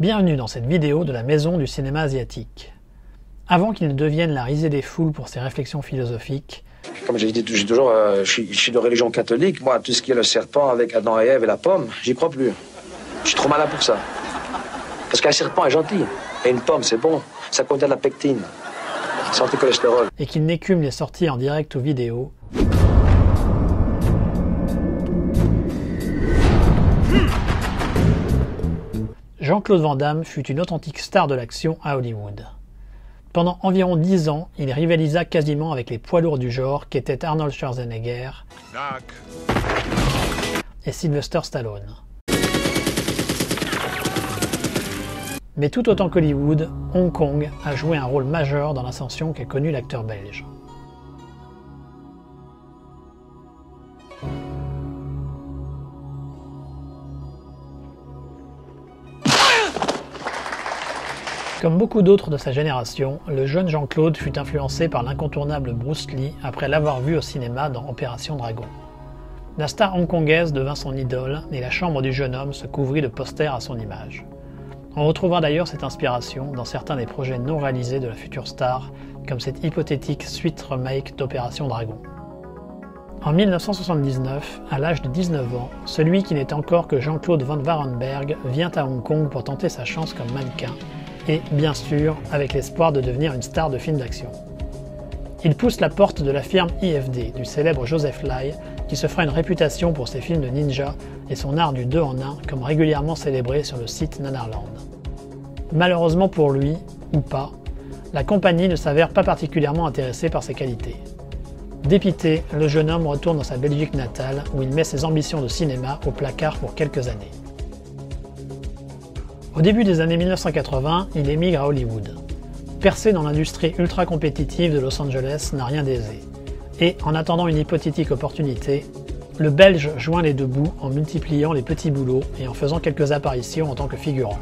Bienvenue dans cette vidéo de la maison du cinéma asiatique. Avant qu'il ne devienne la risée des foules pour ses réflexions philosophiques, comme j'ai dit toujours, je suis de religion catholique. Moi, tout ce qui est le serpent avec Adam et Ève et la pomme, j'y crois plus. Je suis trop malin pour ça. Parce qu'un serpent est gentil. Et une pomme, c'est bon. Ça contient de la pectine. C'est anti-cholestérol. Et qu'il n'écume les sorties en direct ou vidéo, Jean-Claude Van Damme fut une authentique star de l'action à Hollywood. Pendant environ 10 ans, il rivalisa quasiment avec les poids lourds du genre qu'étaient Arnold Schwarzenegger et Sylvester Stallone. Mais tout autant qu'Hollywood, Hong Kong a joué un rôle majeur dans l'ascension qu'a connue l'acteur belge. Comme beaucoup d'autres de sa génération, le jeune Jean-Claude fut influencé par l'incontournable Bruce Lee après l'avoir vu au cinéma dans Opération Dragon. La star hongkongaise devint son idole et la chambre du jeune homme se couvrit de posters à son image. On retrouvera d'ailleurs cette inspiration dans certains des projets non réalisés de la future star, comme cette hypothétique suite remake d'Opération Dragon. En 1979, à l'âge de 19 ans, celui qui n'est encore que Jean-Claude Van Warenberg vient à Hong Kong pour tenter sa chance comme mannequin, et, bien sûr, avec l'espoir de devenir une star de film d'action. Il pousse la porte de la firme IFD du célèbre Joseph Lai, qui se fera une réputation pour ses films de ninja et son art du 2 en 1, comme régulièrement célébré sur le site Nanarland. Malheureusement pour lui, ou pas, la compagnie ne s'avère pas particulièrement intéressée par ses qualités. Dépité, le jeune homme retourne dans sa Belgique natale, où il met ses ambitions de cinéma au placard pour quelques années. Au début des années 1980, il émigre à Hollywood. Percer dans l'industrie ultra compétitive de Los Angeles n'a rien d'aisé. Et, en attendant une hypothétique opportunité, le Belge joint les deux bouts en multipliant les petits boulots et en faisant quelques apparitions en tant que figurant.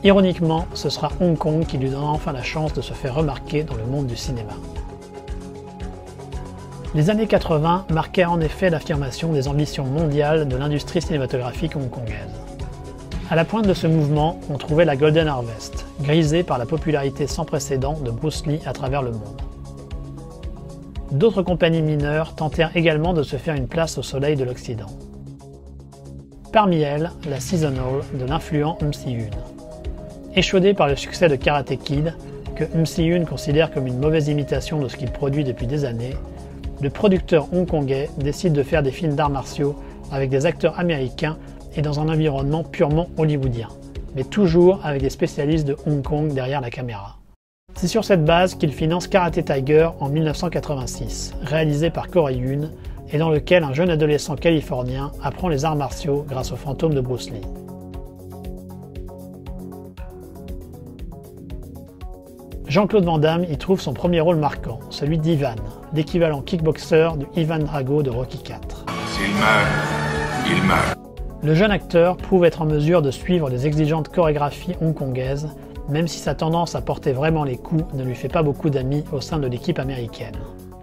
Ironiquement, ce sera Hong Kong qui lui donnera enfin la chance de se faire remarquer dans le monde du cinéma. Les années 80 marquèrent en effet l'affirmation des ambitions mondiales de l'industrie cinématographique hongkongaise. À la pointe de ce mouvement, on trouvait la Golden Harvest, grisée par la popularité sans précédent de Bruce Lee à travers le monde. D'autres compagnies mineures tentèrent également de se faire une place au soleil de l'Occident. Parmi elles, la Seasonal de l'influent MCU. Échaudé par le succès de Karate Kid, que MCU considère comme une mauvaise imitation de ce qu'il produit depuis des années, le producteur hongkongais décide de faire des films d'arts martiaux avec des acteurs américains et dans un environnement purement hollywoodien, mais toujours avec des spécialistes de Hong Kong derrière la caméra. C'est sur cette base qu'il finance Karate Tiger en 1986, réalisé par Corey Yun, et dans lequel un jeune adolescent californien apprend les arts martiaux grâce au fantôme de Bruce Lee. Jean-Claude Van Damme y trouve son premier rôle marquant, celui d'Ivan, l'équivalent kickboxer du Ivan Drago de Rocky IV. S'il meurt, il meurt. Le jeune acteur prouve être en mesure de suivre les exigeantes chorégraphies hongkongaises, même si sa tendance à porter vraiment les coups ne lui fait pas beaucoup d'amis au sein de l'équipe américaine.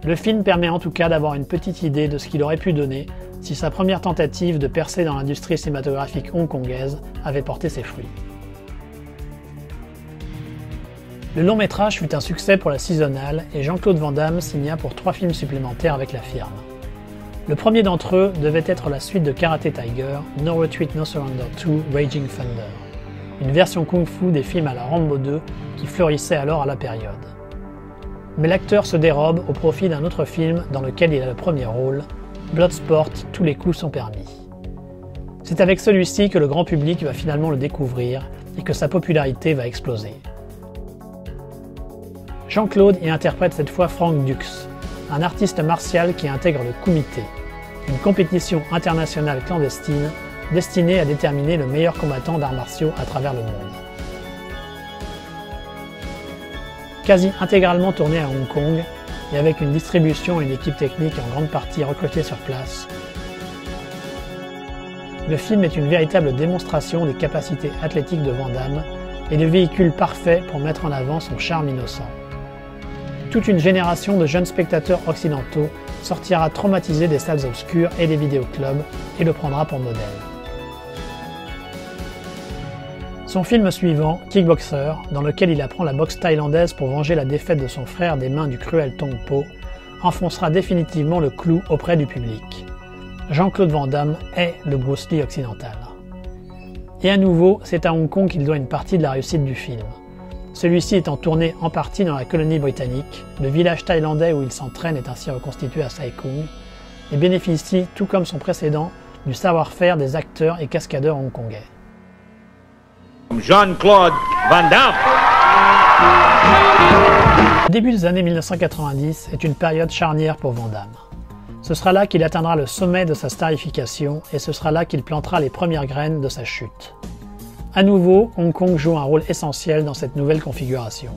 Le film permet en tout cas d'avoir une petite idée de ce qu'il aurait pu donner si sa première tentative de percer dans l'industrie cinématographique hongkongaise avait porté ses fruits. Le long métrage fut un succès pour la Seasonal et Jean-Claude Van Damme signa pour 3 films supplémentaires avec la firme. Le premier d'entre eux devait être la suite de Karate Tiger, No Retreat No Surrender 2 Raging Thunder, une version kung-fu des films à la Rambo 2 qui fleurissaient alors à la période. Mais l'acteur se dérobe au profit d'un autre film dans lequel il a le premier rôle, Bloodsport, tous les coups sont permis. C'est avec celui-ci que le grand public va finalement le découvrir et que sa popularité va exploser. Jean-Claude y interprète cette fois Frank Dux, un artiste martial qui intègre le Kumite, une compétition internationale clandestine destinée à déterminer le meilleur combattant d'arts martiaux à travers le monde. Quasi intégralement tourné à Hong Kong et avec une distribution et une équipe technique en grande partie recrutée sur place, le film est une véritable démonstration des capacités athlétiques de Van Damme et le véhicule parfait pour mettre en avant son charme innocent. Toute une génération de jeunes spectateurs occidentaux sortira traumatisé des salles obscures et des vidéoclubs et le prendra pour modèle. Son film suivant, Kickboxer, dans lequel il apprend la boxe thaïlandaise pour venger la défaite de son frère des mains du cruel Tong Po, enfoncera définitivement le clou auprès du public. Jean-Claude Van Damme est le Bruce Lee occidental. Et à nouveau, c'est à Hong Kong qu'il doit une partie de la réussite du film. Celui-ci étant tourné en partie dans la colonie britannique, le village thaïlandais où il s'entraîne est ainsi reconstitué à Sai Kung, et bénéficie, tout comme son précédent, du savoir-faire des acteurs et cascadeurs hongkongais. Jean-Claude Van Damme. Le début des années 1990 est une période charnière pour Van Damme. Ce sera là qu'il atteindra le sommet de sa starification et ce sera là qu'il plantera les premières graines de sa chute. À nouveau, Hong Kong joue un rôle essentiel dans cette nouvelle configuration.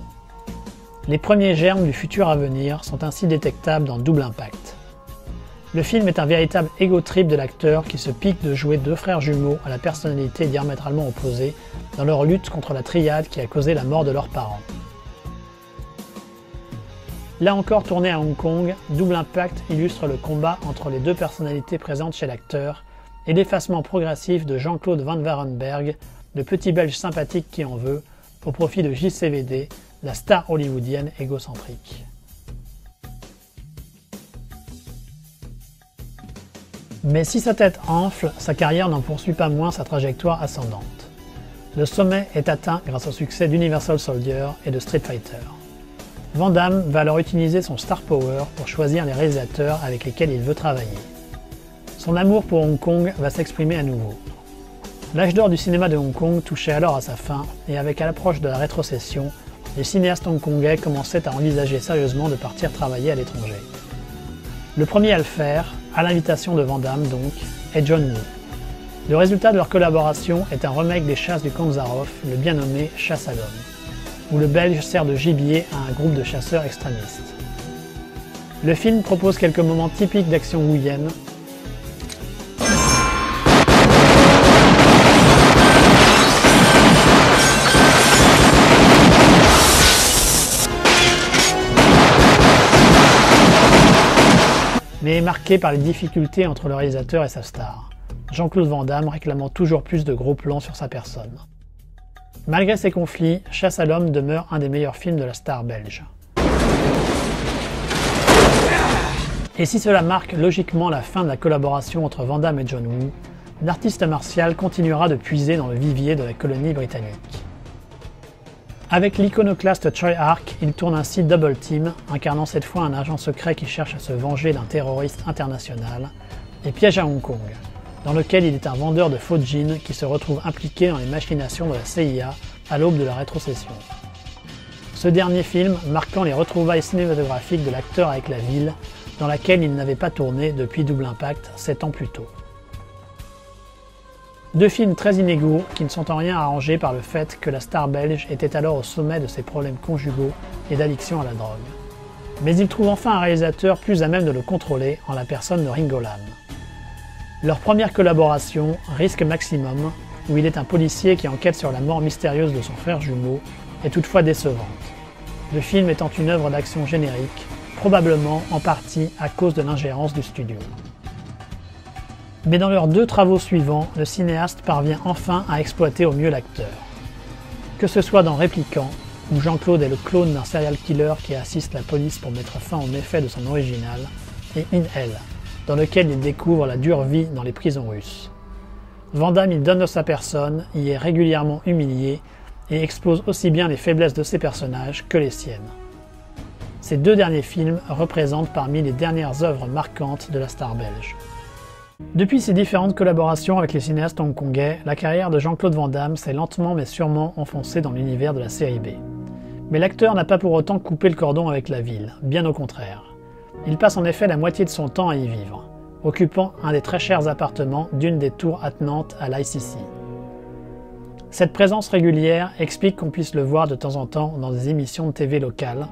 Les premiers germes du futur à venir sont ainsi détectables dans Double Impact. Le film est un véritable ego-trip de l'acteur qui se pique de jouer deux frères jumeaux à la personnalité diamétralement opposée dans leur lutte contre la triade qui a causé la mort de leurs parents. Là encore tourné à Hong Kong, Double Impact illustre le combat entre les deux personnalités présentes chez l'acteur et l'effacement progressif de Jean-Claude Van Varenberg, le petit belge sympathique qui en veut, au profit de JCVD, la star hollywoodienne égocentrique. Mais si sa tête enfle, sa carrière n'en poursuit pas moins sa trajectoire ascendante. Le sommet est atteint grâce au succès d'Universal Soldier et de Street Fighter. Van Damme va alors utiliser son star power pour choisir les réalisateurs avec lesquels il veut travailler. Son amour pour Hong Kong va s'exprimer à nouveau. L'âge d'or du cinéma de Hong Kong touchait alors à sa fin et avec l'approche de la rétrocession, les cinéastes hongkongais commençaient à envisager sérieusement de partir travailler à l'étranger. Le premier à le faire, à l'invitation de Van Damme donc, est John Woo. Le résultat de leur collaboration est un remake des chasses du Kanzarov, le bien nommé Chasse à l'homme, où le Belge sert de gibier à un groupe de chasseurs extrémistes. Le film propose quelques moments typiques d'action wooienne, mais est marqué par les difficultés entre le réalisateur et sa star, Jean-Claude Van Damme réclamant toujours plus de gros plans sur sa personne. Malgré ces conflits, Chasse à l'homme demeure un des meilleurs films de la star belge. Et si cela marque logiquement la fin de la collaboration entre Van Damme et John Woo, l'artiste martial continuera de puiser dans le vivier de la colonie britannique. Avec l'iconoclaste Troy Ark, il tourne ainsi Double Team, incarnant cette fois un agent secret qui cherche à se venger d'un terroriste international, et Piège à Hong Kong, dans lequel il est un vendeur de faux jeans qui se retrouve impliqué dans les machinations de la CIA à l'aube de la rétrocession. Ce dernier film marquant les retrouvailles cinématographiques de l'acteur avec la ville, dans laquelle il n'avait pas tourné depuis Double Impact 7 ans plus tôt. Deux films très inégaux qui ne sont en rien arrangés par le fait que la star belge était alors au sommet de ses problèmes conjugaux et d'addiction à la drogue. Mais il trouve enfin un réalisateur plus à même de le contrôler en la personne de Ringo Lam. Leur première collaboration, Risque Maximum, où il est un policier qui enquête sur la mort mystérieuse de son frère jumeau, est toutefois décevante. Le film étant une œuvre d'action générique, probablement en partie à cause de l'ingérence du studio. Mais dans leurs deux travaux suivants, le cinéaste parvient enfin à exploiter au mieux l'acteur. Que ce soit dans Répliquant, où Jean-Claude est le clone d'un serial killer qui assiste la police pour mettre fin aux méfaits de son original, et In Hell, dans lequel il découvre la dure vie dans les prisons russes. Van Damme y donne de sa personne, y est régulièrement humilié, et expose aussi bien les faiblesses de ses personnages que les siennes. Ces deux derniers films représentent parmi les dernières œuvres marquantes de la star belge. Depuis ses différentes collaborations avec les cinéastes hongkongais, la carrière de Jean-Claude Van Damme s'est lentement mais sûrement enfoncée dans l'univers de la série B. Mais l'acteur n'a pas pour autant coupé le cordon avec la ville, bien au contraire. Il passe en effet la moitié de son temps à y vivre, occupant un des très chers appartements d'une des tours attenantes à l'ICC. Cette présence régulière explique qu'on puisse le voir de temps en temps dans des émissions de TV locales,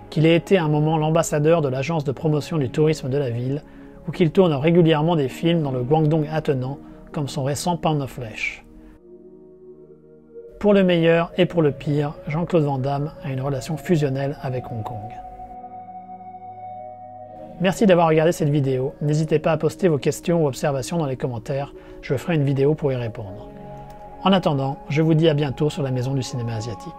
qu'il ait été à un moment l'ambassadeur de l'agence de promotion du tourisme de la ville, ou qu'il tourne régulièrement des films dans le Guangdong attenant, comme son récent Pound of Flesh. Pour le meilleur et pour le pire, Jean-Claude Van Damme a une relation fusionnelle avec Hong Kong. Merci d'avoir regardé cette vidéo, n'hésitez pas à poster vos questions ou observations dans les commentaires, je ferai une vidéo pour y répondre. En attendant, je vous dis à bientôt sur la Maison du cinéma asiatique.